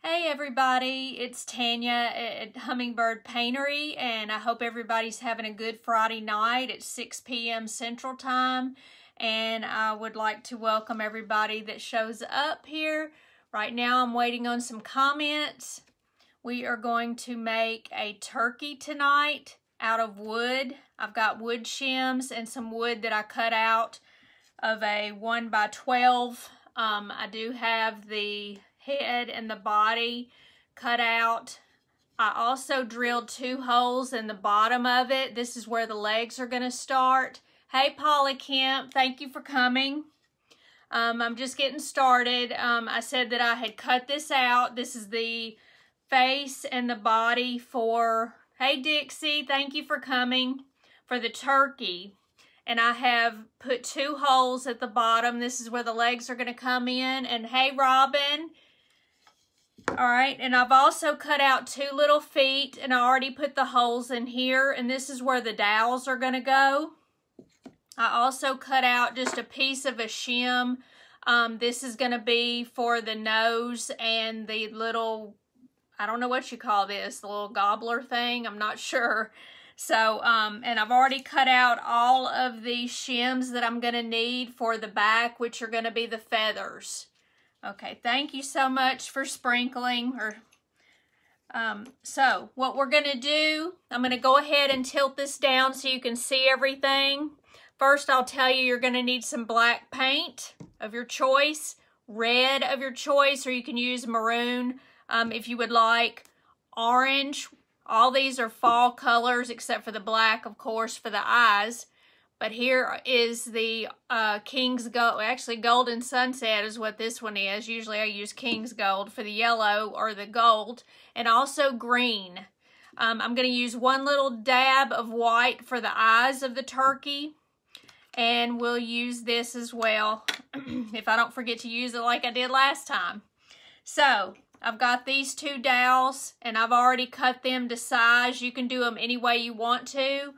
Hey everybody, it's Tanya at Hummingbird Paintery, and I hope everybody's having a good Friday night at 6 p.m. Central Time. And I would like to welcome everybody that shows up here. Right now I'm waiting on some comments. We are going to make a turkey tonight out of wood. I've got wood shims and some wood that I cut out of a 1x12. I do have the head and the body cut out. I also drilled 2 holes in the bottom of it. This is where the legs are going to start. Hey Paula Kemp, thank you for coming. I'm just getting started. I said that I had cut this out. This is the face and the body for, hey Dixie, thank you for coming, for the turkey. And I have put 2 holes at the bottom. This is where the legs are going to come in. And hey Robin. All right, and I've also cut out 2 little feet, and I already put the holes in here, and this is where the dowels are going to go. I also cut out just a piece of a shim. This is going to be for the nose and the little, I don't know what you call this, the little gobbler thing, I'm not sure. So, and I've already cut out all of the shims that I'm going to need for the back, which are going to be the feathers. Okay, thank you so much for sprinkling. So what we're going to do, I'm going to go ahead and tilt this down so you can see everything. First, I'll tell you you're going to need some black paint of your choice, red of your choice, or you can use maroon if you would like, orange. All these are fall colors except for the black, of course, for the eyes. But here is the King's Gold. Actually, Golden Sunset is what this one is. Usually I use King's Gold for the yellow or the gold. And also green. I'm going to use 1 little dab of white for the eyes of the turkey. And we'll use this as well if I don't forget to use it like I did last time. So, I've got these 2 dowels and I've already cut them to size. You can do them any way you want to.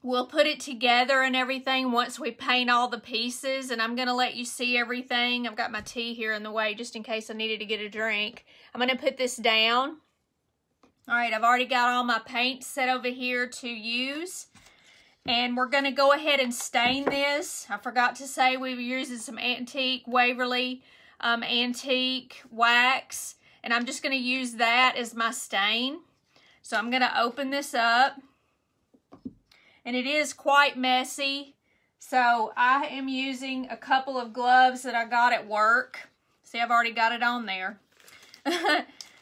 We'll put it together and everything once we paint all the pieces, and I'm going to let you see everything. I've got my tea here in the way just in case I needed to get a drink. I'm going to put this down. All right, I've already got all my paint set over here to use, and we're going to go ahead and stain this. I forgot to say we were using some antique Waverly antique wax, and I'm just going to use that as my stain. So I'm going to open this up. And it is quite messy, so I am using a couple of gloves that I got at work. See, I've already got it on there.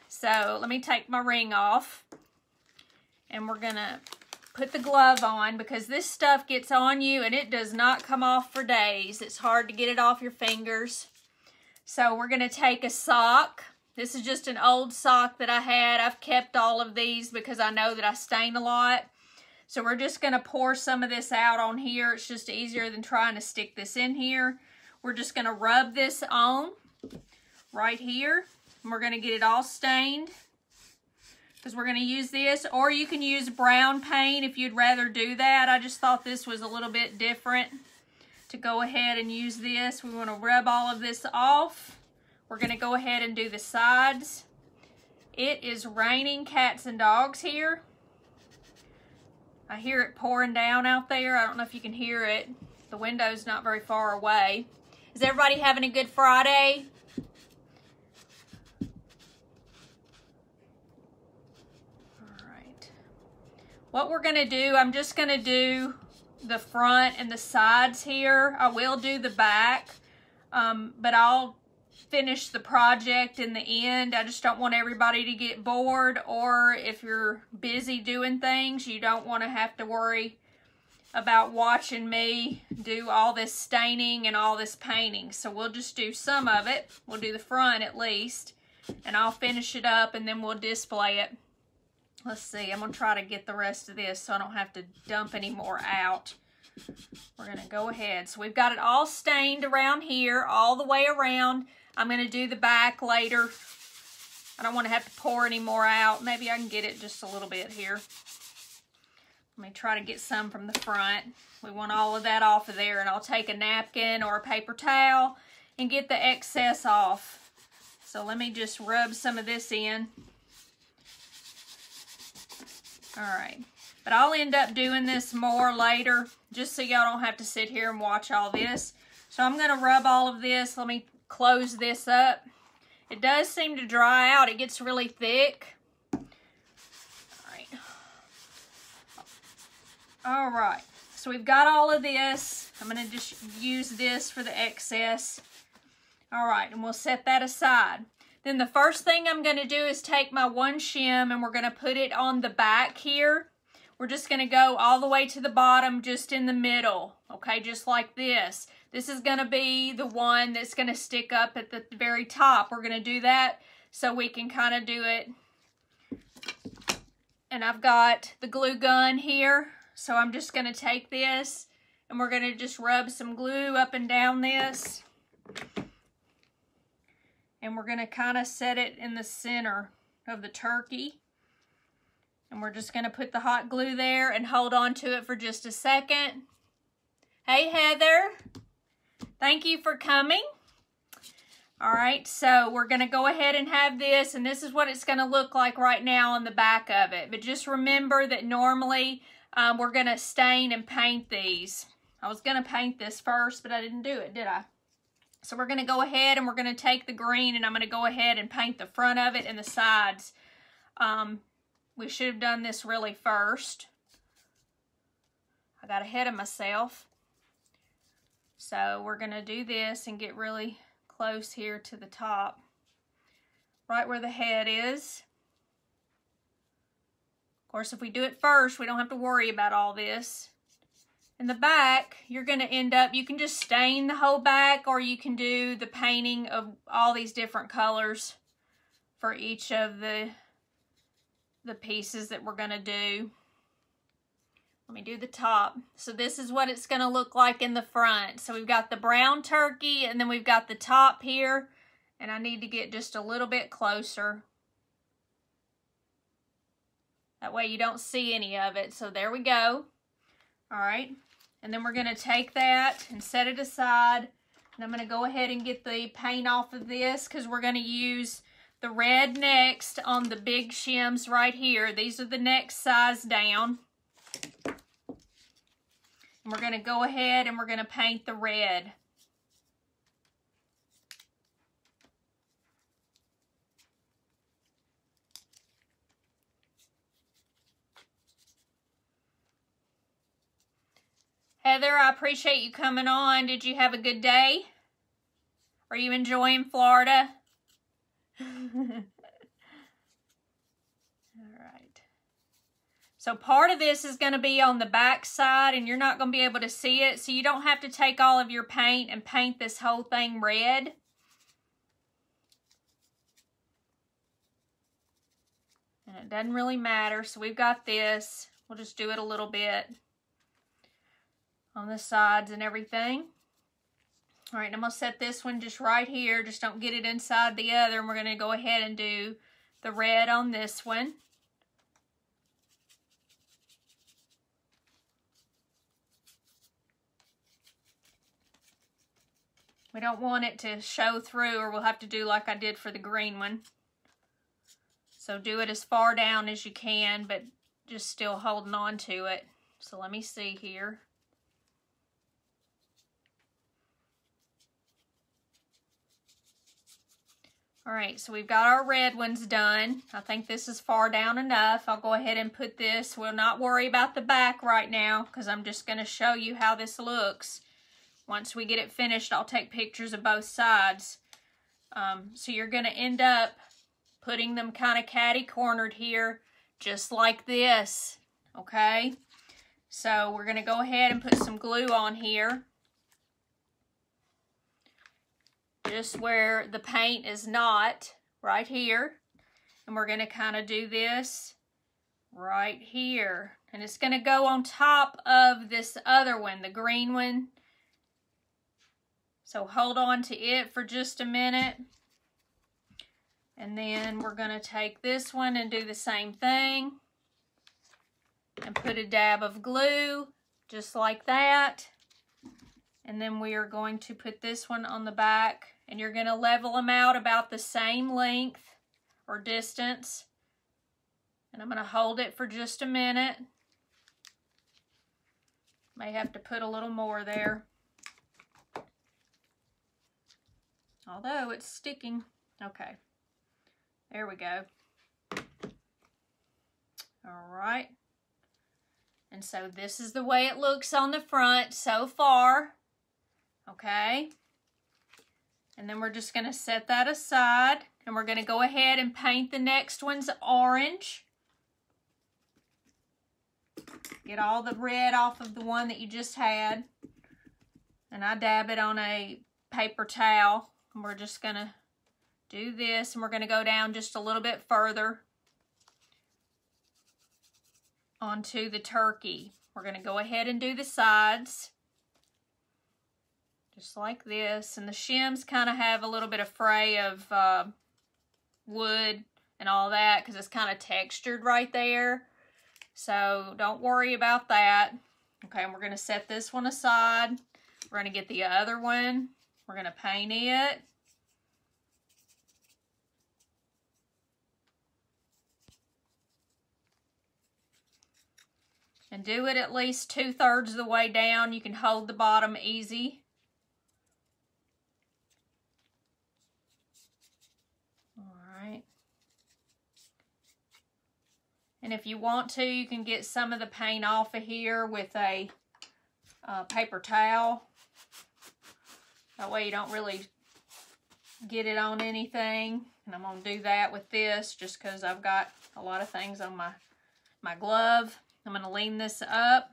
So let me take my ring off, and we're gonna put the glove on because this stuff gets on you and it does not come off for days. It's hard to get it off your fingers. So we're gonna take a sock. This is just an old sock that I had. I've kept all of these because I know that I stain a lot. So we're just going to pour some of this out on here. It's just easier than trying to stick this in here. We're just going to rub this on right here. And we're going to get it all stained because we're going to use this. Or you can use brown paint if you'd rather do that. I just thought this was a little bit different to go ahead and use this. We want to rub all of this off. We're going to go ahead and do the sides. It is raining cats and dogs here. I hear it pouring down out there. I don't know if you can hear it. The window's not very far away. Is everybody having a good Friday? All right. What we're going to do, I'm just going to do the front and the sides here. I will do the back, but I'll finish the project in the end. I just don't want everybody to get bored, or if you're busy doing things, you don't want to have to worry about watching me do all this staining and all this painting. So we'll just do some of it. We'll do the front at least, and I'll finish it up and then we'll display it. Let's see, I'm going to try to get the rest of this so I don't have to dump any more out. We're going to go ahead. So we've got it all stained around here, all the way around. I'm going to do the back later. I don't want to have to pour any more out. Maybe I can get it just a little bit here. Let me try to get some from the front. We want all of that off of there, and I'll take a napkin or a paper towel and get the excess off. So let me just rub some of this in. All right, but I'll end up doing this more later, just so y'all don't have to sit here and watch all this. So I'm gonna rub all of this. Let me close this up. It does seem to dry out. It gets really thick. All right, so we've got all of this. I'm gonna just use this for the excess. All right, and we'll set that aside. Then the first thing I'm gonna do is take my one shim and we're gonna put it on the back here. We're just gonna go all the way to the bottom, just in the middle, okay, just like this. This is gonna be the one that's gonna stick up at the very top. We're gonna do that so we can kind of do it. And I've got the glue gun here, so I'm just gonna take this and we're gonna just rub some glue up and down this. And we're gonna kind of set it in the center of the turkey. And we're just gonna put the hot glue there and hold on to it for just a second. Hey, Heather. Thank you for coming. All right, so we're gonna go ahead and have this, and this is what it's gonna look like right now on the back of it. But just remember that normally we're gonna stain and paint these. I was gonna paint this first, but I didn't do it, did I? So we're gonna go ahead and we're gonna take the green and I'm gonna go ahead and paint the front of it and the sides. We should have done this really first. I got ahead of myself. So we're gonna do this and get really close here to the top, right where the head is. Of course, if we do it first, we don't have to worry about all this. In the back, you're gonna end up, you can just stain the whole back, or you can do the painting of all these different colors for each of the pieces that we're gonna do. Let me do the top. So this is what it's gonna look like in the front. So we've got the brown turkey and then we've got the top here, and I need to get just a little bit closer. That way you don't see any of it. So there we go. All right, and then we're gonna take that and set it aside. And I'm gonna go ahead and get the paint off of this because we're gonna use the red next on the big shims right here. These are the next size down. And we're going to go ahead and we're going to paint the red. Heather, I appreciate you coming on. Did you have a good day? Are you enjoying Florida? So part of this is going to be on the back side and you're not going to be able to see it. So you don't have to take all of your paint and paint this whole thing red. And it doesn't really matter. So we've got this. We'll just do it a little bit on the sides and everything. All right, I'm going to set this one just right here. Just don't get it inside the other. And we're going to go ahead and do the red on this one. We don't want it to show through, or we'll have to do like I did for the green one. So do it as far down as you can, but just still holding on to it. So let me see here. All right, so we've got our red ones done. I think this is far down enough. I'll go ahead and put this. We'll not worry about the back right now because I'm just going to show you how this looks. Once we get it finished, I'll take pictures of both sides. So you're going to end up putting them kind of catty-cornered here, just like this, okay? So we're going to go ahead and put some glue on here, just where the paint is not, right here. And we're going to kind of do this right here. And it's going to go on top of this other one, the green one. So hold on to it for just a minute. And then we're going to take this one and do the same thing. And put a dab of glue, just like that. And then we are going to put this one on the back And you're going to level them out about the same length or distance. And I'm going to hold it for just a minute. May have to put a little more there. Although it's sticking. Okay. There we go. All right. And so this is the way it looks on the front so far. Okay. And then we're just going to set that aside. And we're going to go ahead and paint the next one's orange. Get all the red off of the one that you just had. And I dab it on a paper towel. And we're just going to do this. And we're going to go down just a little bit further onto the turkey. We're going to go ahead and do the sides. Just like this. And the shims kind of have a little bit of fray of wood and all that because it's kind of textured right there. So don't worry about that. Okay, and we're going to set this one aside. We're going to get the other one. We're going to paint it. And do it at least 2/3 of the way down. You can hold the bottom easy. Alright. And if you want to, you can get some of the paint off of here with a paper towel. That way you don't really get it on anything. And I'm going to do that with this just because I've got a lot of things on my glove. I'm going to lean this up,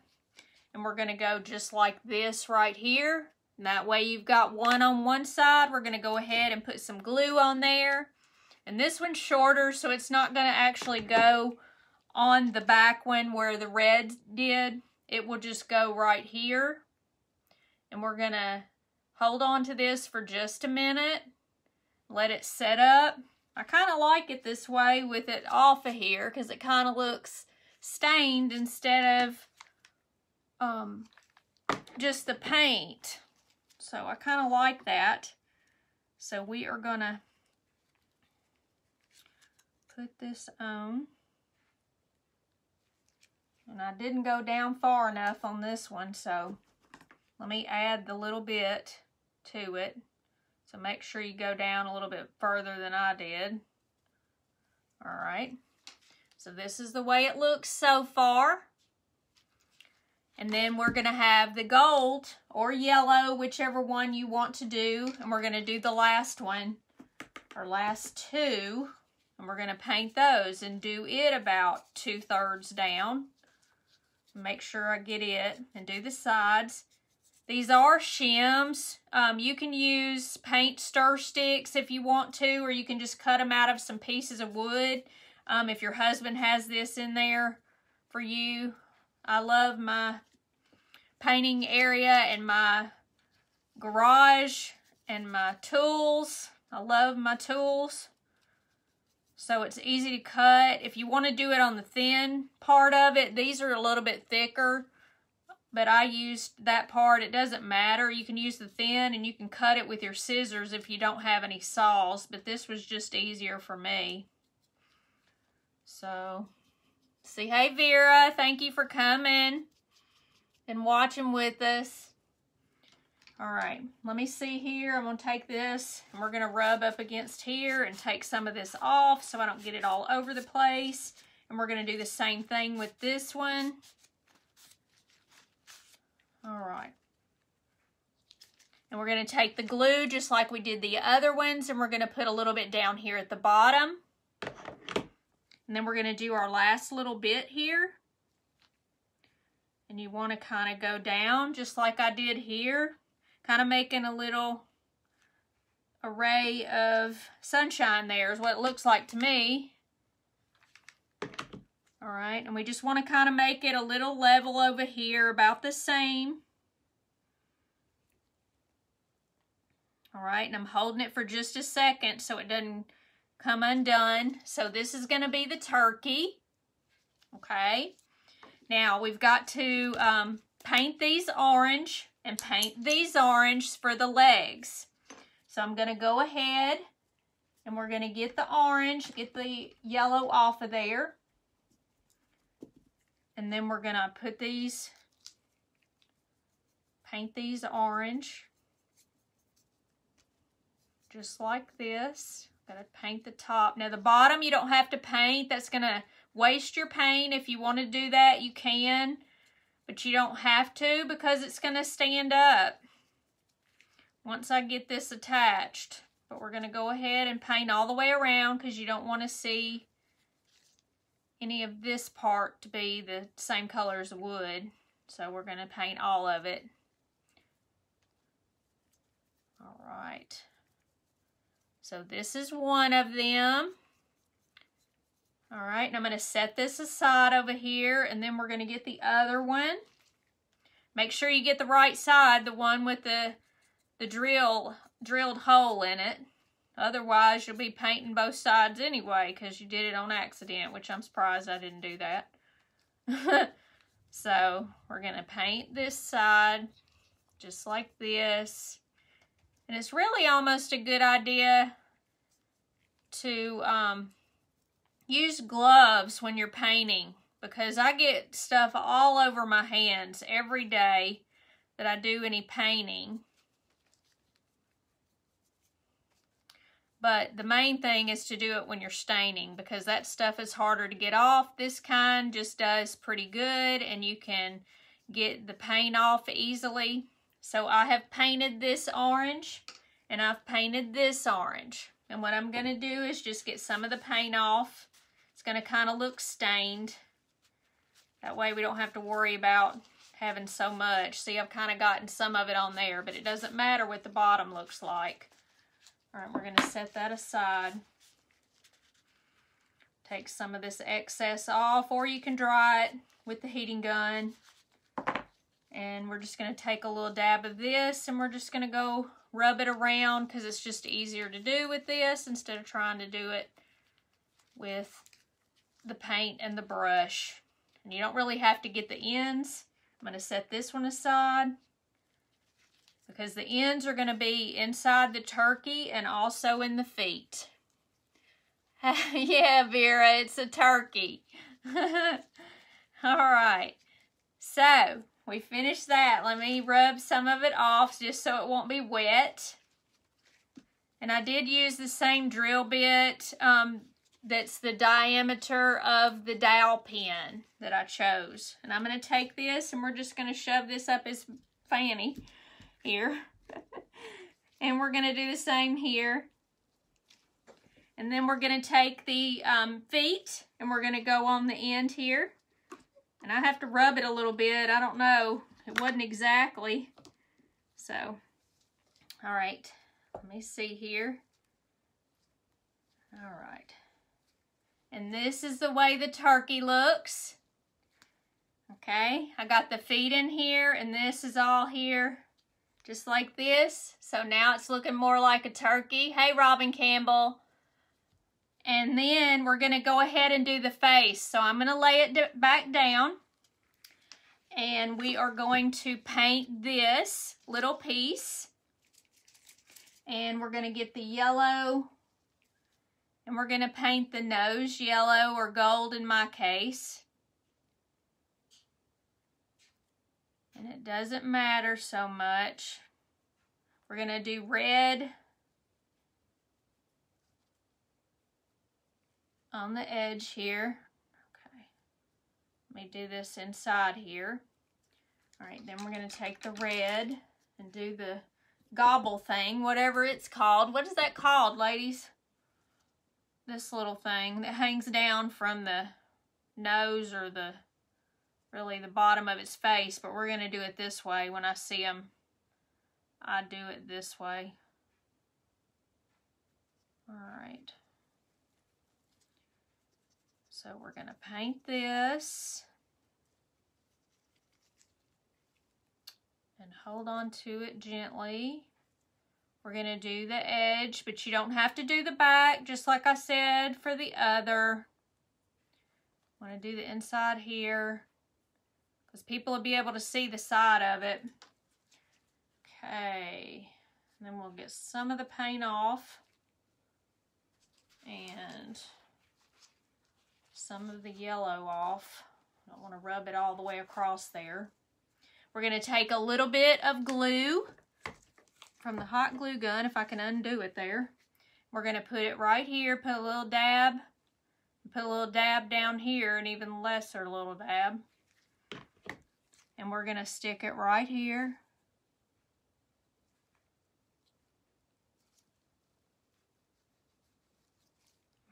and we're going to go just like this right here. And that way you've got one on one side. We're going to go ahead and put some glue on there. And this one's shorter, so it's not going to actually go on the back one where the red did. It will just go right here. And we're going to hold on to this for just a minute. Let it set up. I kind of like it this way with it off of here because it kind of looks stained instead of just the paint. So I kind of like that. So we are going to put this on. And I didn't go down far enough on this one, so let me add the little bit to it. So make sure you go down a little bit further than I did. All right. So this is the way it looks so far. And then we're going to have the gold or yellow, whichever one you want to do. And we're going to do the last one, or last two. And we're going to paint those and do it about 2/3 down. Make sure I get it and do the sides. These are shims. You can use paint stir sticks if you want to, or you can just cut them out of some pieces of wood. If your husband has this in there for you. I love my painting area and my garage and my tools. I love my tools. So it's easy to cut. If you want to do it on the thin part of it, these are a little bit thicker. But I used that part. It doesn't matter. You can use the thin and you can cut it with your scissors if you don't have any saws. But this was just easier for me. So, see, hey Vera, thank you for coming and watching with us. All right, let me see here. I'm going to take this and we're going to rub up against here and take some of this off so I don't get it all over the place. And we're going to do the same thing with this one. All right. And we're going to take the glue just like we did the other ones, and we're going to put a little bit down here at the bottom. And then we're going to do our last little bit here. And you want to kind of go down just like I did here. Kind of making a little array of sunshine there is what it looks like to me. All right, and we just want to kind of make it a little level over here, about the same. All right, and I'm holding it for just a second so it doesn't come undone. So this is going to be the turkey. Okay, now we've got to paint these orange and paint these orange for the legs. So I'm going to go ahead and we're going to get the orange, get the yellow off of there. And then we're going to put these, paint these orange. Just like this. Gotta paint the top. Now the bottom you don't have to paint. That's gonna waste your paint. If you want to do that, you can. But you don't have to because it's gonna stand up once I get this attached. But we're gonna go ahead and paint all the way around because you don't want to see any of this part to be the same color as the wood. So we're gonna paint all of it. All right. So this is one of them. All right, and I'm going to set this aside over here, and then we're going to get the other one. Make sure you get the right side, the one with the drilled hole in it. Otherwise, you'll be painting both sides anyway because you did it on accident, which I'm surprised I didn't do that. So we're going to paint this side just like this. And it's really almost a good idea to use gloves when you're painting because I get stuff all over my hands every day that I do any painting. But the main thing is to do it when you're staining because that stuff is harder to get off. This kind just does pretty good and you can get the paint off easily. So I have painted this orange and I've painted this orange. And what I'm going to do is just get some of the paint off. It's going to kind of look stained. That way we don't have to worry about having so much. See, I've kind of gotten some of it on there, but it doesn't matter what the bottom looks like. All right, we're going to set that aside. Take some of this excess off, or you can dry it with the heating gun. And we're just going to take a little dab of this and we're just going to go rub it around because it's just easier to do with this instead of trying to do it with the paint and the brush. And you don't really have to get the ends. I'm going to set this one aside because the ends are going to be inside the turkey and also in the feet. Yeah, Vera, it's a turkey. All right. So we finished that. Let me rub some of it off just so it won't be wet. And I did use the same drill bit that's the diameter of the dowel pin that I chose. And I'm going to take this and we're just going to shove this up his fanny here. And we're going to do the same here. And then we're going to take the feet and we're going to go on the end here. And I have to rub it a little bit. I don't know. It wasn't exactly. So, all right. Let me see here. All right. And this is the way the turkey looks. Okay. I got the feet in here and this is all here. Just like this. So now it's looking more like a turkey. Hey, Robin Campbell. And then we're going to go ahead and do the face. So I'm going to lay it back down. And we are going to paint this little piece. And we're going to get the yellow. And we're going to paint the nose yellow or gold in my case. And it doesn't matter so much. We're going to do red on the edge here. Okay. Let me do this inside here. All right, then we're going to take the red and do the gobble thing, whatever it's called. What is that called, ladies? This little thing that hangs down from the nose or really the bottom of its face, but we're going to do it this way. When I see them, I do it this way. All right. So we're going to paint this and hold on to it gently. We're going to do the edge, but you don't have to do the back, just like I said for the other. I want to do the inside here because people will be able to see the side of it. Okay, And then we'll get some of the paint off and some of the yellow off. I don't want to rub it all the way across there. We're going to take a little bit of glue from the hot glue gun, if I can undo it there. We're going to put it right here, put a little dab, put a little dab down here, and even lesser little dab. And we're going to stick it right here.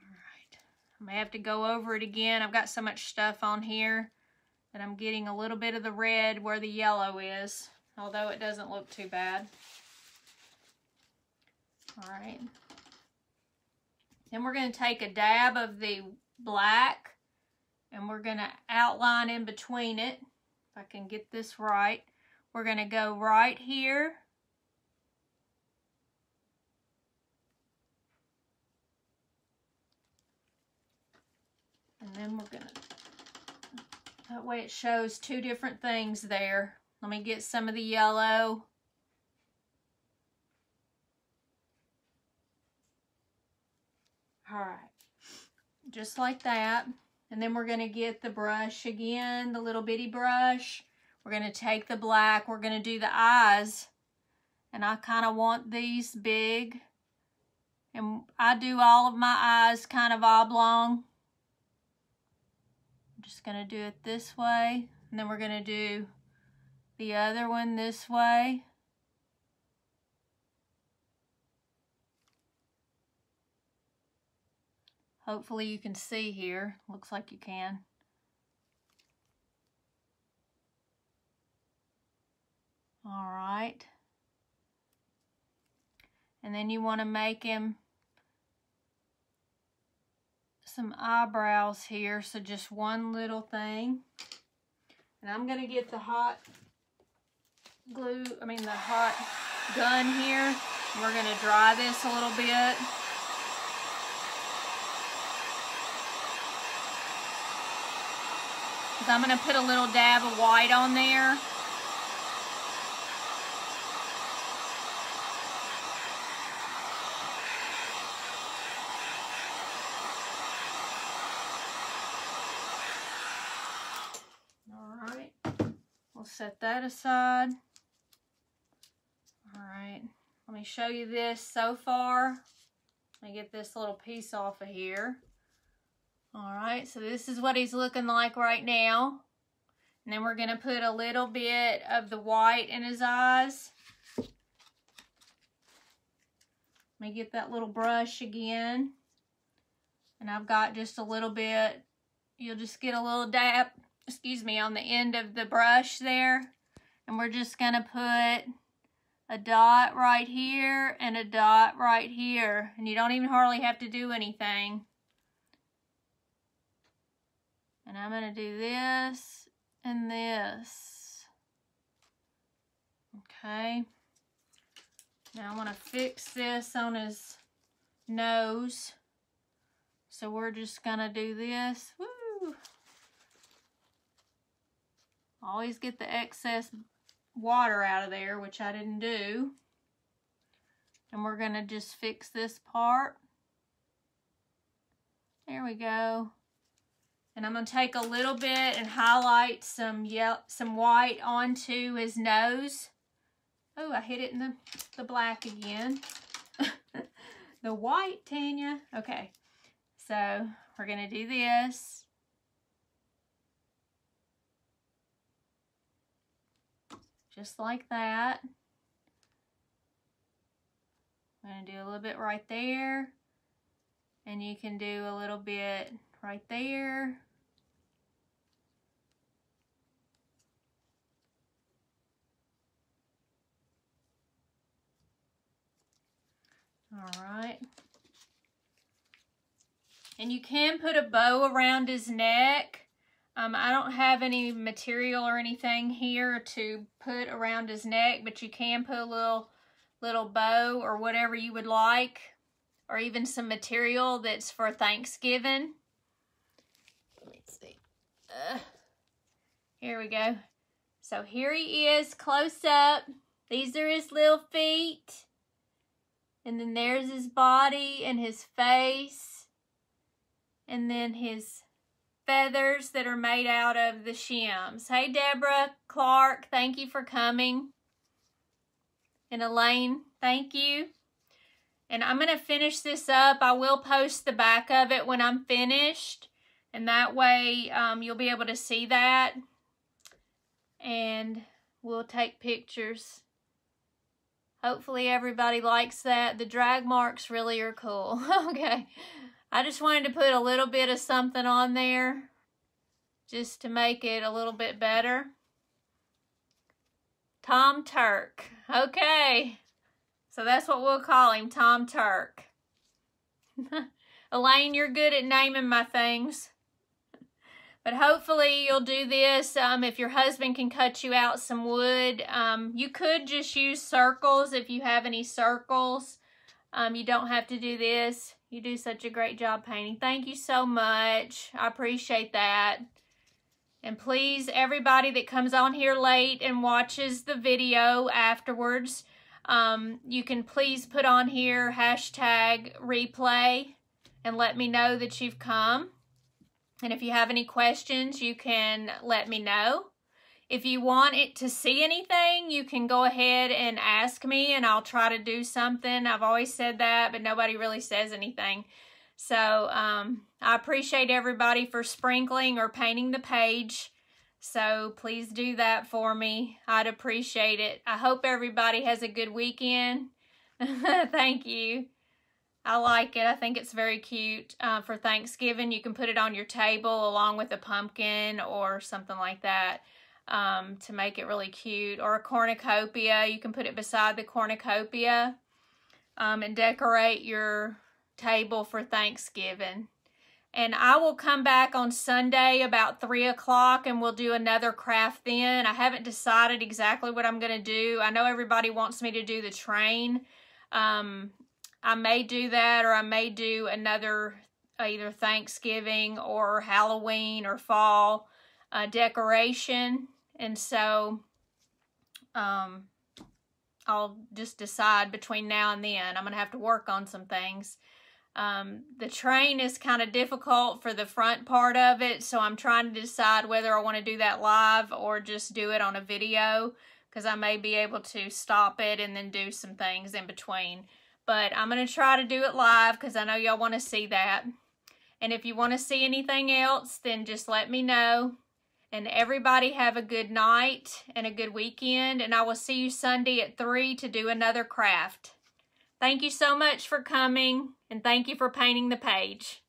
All right. I may have to go over it again. I've got so much stuff on here that I'm getting a little bit of the red where the yellow is, although it doesn't look too bad. All right. Then we're going to take a dab of the black and we're going to outline in between it. If I can get this right. We're going to go right here. And then we're going to, that way it shows two different things there. Let me get some of the yellow. All right, just like that. And then we're going to get the brush again, the little bitty brush. We're going to take the black. We're going to do the eyes. And I kind of want these big. And I do all of my eyes kind of oblong. I'm just going to do it this way. And then we're going to do the other one this way. Hopefully you can see here. Looks like you can. All right. And then you want to make him some eyebrows here. So just one little thing. And I'm going to get the hot glue, the hot gun here. We're going to dry this a little bit. I'm going to put a little dab of white on there. All right, we'll set that aside. All right, let me show you this so far. Let me get this little piece off of here. All right, so this is what he's looking like right now. And then we're going to put a little bit of the white in his eyes. Let me get that little brush again. And I've got just a little bit. You'll just get a little dab, on the end of the brush there. And we're just going to put a dot right here and a dot right here. And you don't even hardly have to do anything. And I'm going to do this and this. Okay. Now I want to fix this on his nose. So we're just going to do this. Woo! Always get the excess water out of there, which I didn't do. And we're going to just fix this part. There we go. And I'm going to take a little bit and highlight some white onto his nose. Oh, I hit it in the black again. The white, Tanya. Okay, so we're going to do this. Just like that. I'm going to do a little bit right there. And you can do a little bit right there. All right. And you can put a bow around his neck. I don't have any material or anything here to put around his neck, but you can put a little bow or whatever you would like, or even some material that's for Thanksgiving. Let me see. Here we go. So here he is close up. These are his little feet. And then there's his body and his face. And then his feathers that are made out of the shims. Hey, Deborah Clark, thank you for coming. And Elaine, thank you. And I'm going to finish this up. I will post the back of it when I'm finished. And that way you'll be able to see that. And we'll take pictures. Hopefully everybody likes that. The drag marks really are cool. Okay. I just wanted to put a little bit of something on there just to make it a little bit better. Tom Turk. Okay. So that's what we'll call him, Tom Turk. Elaine, you're good at naming my things. But hopefully you'll do this. If your husband can cut you out some wood, you could just use circles if you have any circles. You don't have to do this. You do such a great job painting. Thank you so much. I appreciate that. And please, everybody that comes on here late and watches the video afterwards, you can please put on here #replay and let me know that you've come. And if you have any questions, you can let me know. If you want it to see anything, you can go ahead and ask me and I'll try to do something. I've always said that, but nobody really says anything. So I appreciate everybody for sprinkling or painting the page. So please do that for me. I'd appreciate it. I hope everybody has a good weekend. Thank you. I like it. I think it's very cute for Thanksgiving. You can put it on your table along with a pumpkin or something like that to make it really cute. Or a cornucopia. You can put it beside the cornucopia and decorate your table for Thanksgiving. And I will come back on Sunday about 3 o'clock and we'll do another craft then. I haven't decided exactly what I'm going to do. I know everybody wants me to do the train. I may do that, or I may do another either Thanksgiving or Halloween or fall decoration. And so I'll just decide between now and then. I'm going to have to work on some things. The train is kind of difficult for the front part of it, so I'm trying to decide whether I want to do that live or just do it on a video, because I may be able to stop it and then do some things in between. But I'm going to try to do it live because I know y'all want to see that. And if you want to see anything else, then just let me know. And everybody have a good night and a good weekend. And I will see you Sunday at 3 to do another craft. Thank you so much for coming. And thank you for painting the page.